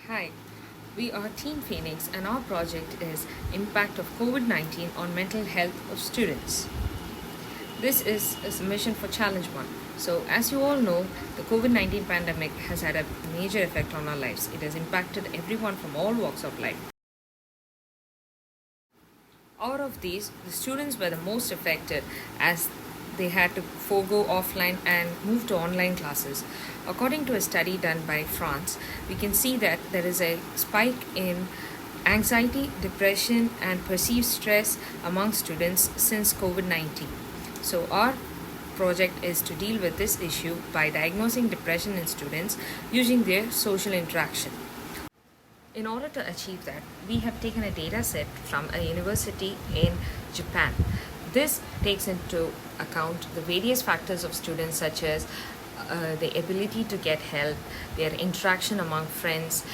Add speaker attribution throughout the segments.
Speaker 1: Hi, we are Team Phoenix and our project is Impact of COVID-19 on Mental Health of Students. This is a submission for Challenge 1. So as you all know, the COVID-19 pandemic has had a major effect on our lives. It has impacted everyone from all walks of life. Out of these, the students were the most affected as they had to forego offline and move to online classes. According to a study done by France, we can see that there is a spike in anxiety, depression, and perceived stress among students since COVID-19. So our project is to deal with this issue by diagnosing depression in students using their social interaction. In order to achieve that, we have taken a data set from a university in Japan. This takes into account the various factors of students such as the ability to get help, their interaction among friends,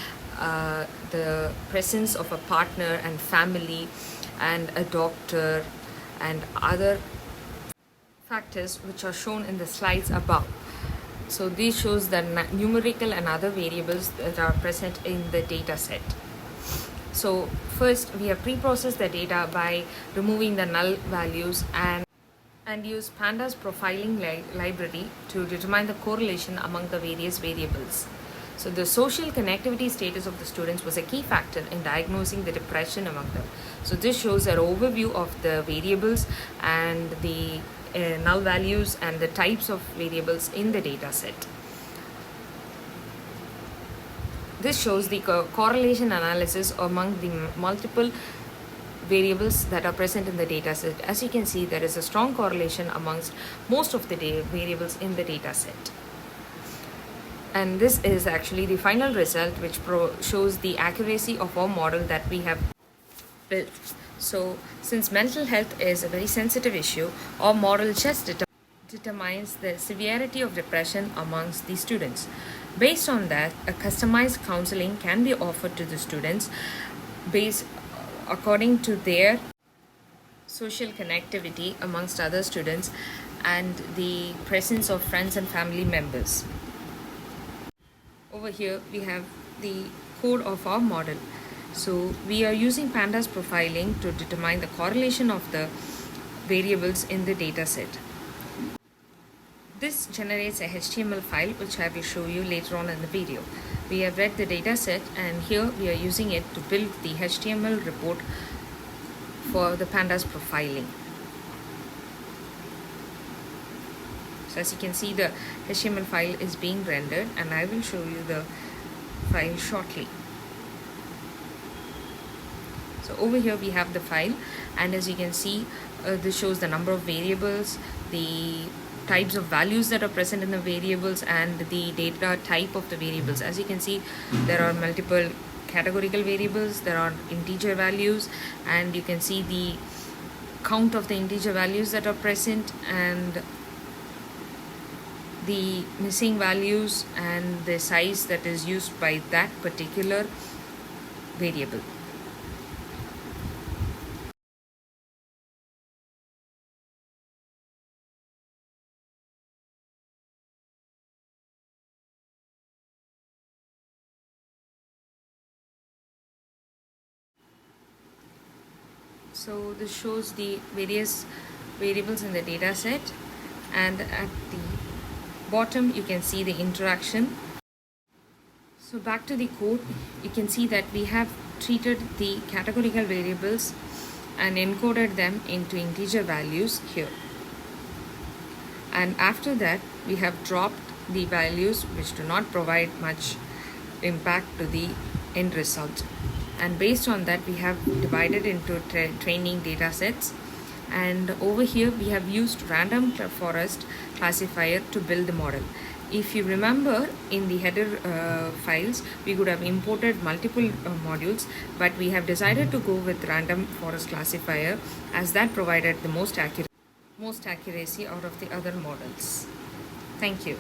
Speaker 1: the presence of a partner and family and a doctor and other factors which are shown in the slides above. So this shows the numerical and other variables that are present in the data set. So first we have pre-processed the data by removing the null values and use pandas profiling library to determine the correlation among the various variables. So the social connectivity status of the students was a key factor in diagnosing the depression among them. So this shows an overview of the variables and the null values and the types of variables in the data set. This shows the correlation analysis among the multiple variables that are present in the data set. As you can see, there is a strong correlation amongst most of the variables in the data set. And this is actually the final result which shows the accuracy of our model that we have built. So since mental health is a very sensitive issue, our model just determines the severity of depression amongst the students. Based on that, a customized counseling can be offered to the students based according to their social connectivity amongst other students and the presence of friends and family members. Over here we have the code of our model. So we are using pandas profiling to determine the correlation of the variables in the data set. This generates a HTML file which I will show you later on in the video. We have read the data set and here we are using it to build the HTML report for the pandas profiling. So as you can see, the HTML file is being rendered and I will show you the file shortly. So over here we have the file and as you can see, this shows the number of variables, the types of values that are present in the variables and the data type of the variables. As you can see, there are multiple categorical variables, there are integer values, and you can see the count of the integer values that are present and the missing values and the size that is used by that particular variable. So this shows the various variables in the data set and at the bottom you can see the interaction. So back to the code, you can see that we have treated the categorical variables and encoded them into integer values here. And after that we have dropped the values which do not provide much impact to the end result. And based on that we have divided into training data sets, and over here we have used random forest classifier to build the model. If you remember, in the header files we could have imported multiple modules, but we have decided to go with random forest classifier as that provided the most accuracy out of the other models. Thank you.